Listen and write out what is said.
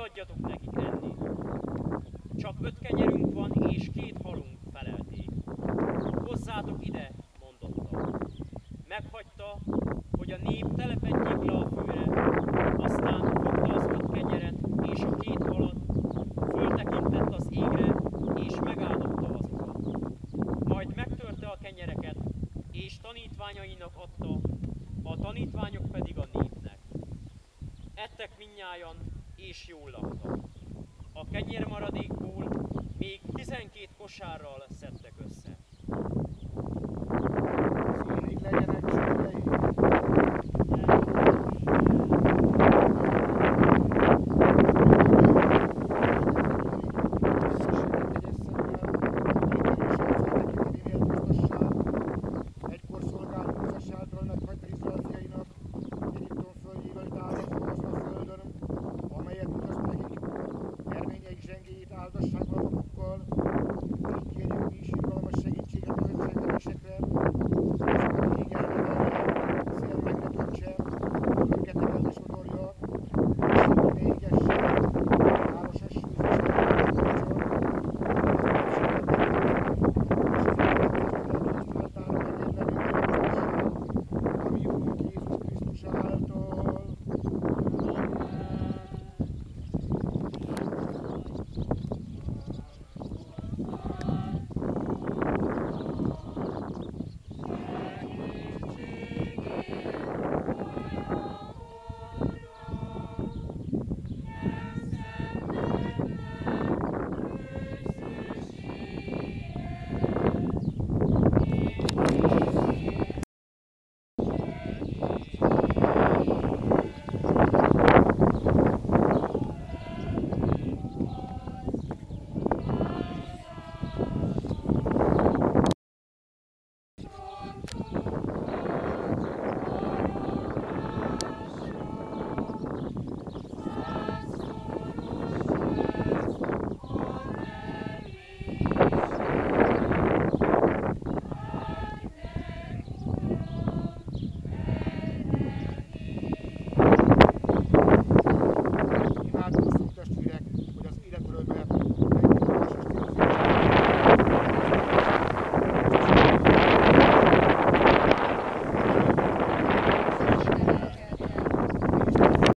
adjatok nekik enni. Csak 5 kenyerünk van és 2 halunk, felelték. Hozzátok ide, mondotta. Meghagyta, hogy a nép telepedjék le a főre, aztán fogta az 5 kenyeret és a 2 halat, föltekintett az égre, és megáldotta azokat. Majd megtörte a kenyereket, és tanítványainak adta, a tanítványok pedig a népnek. Ettek mindnyájan, és jól laktak. A kenyérmaradékból még 12 kosárral szedtek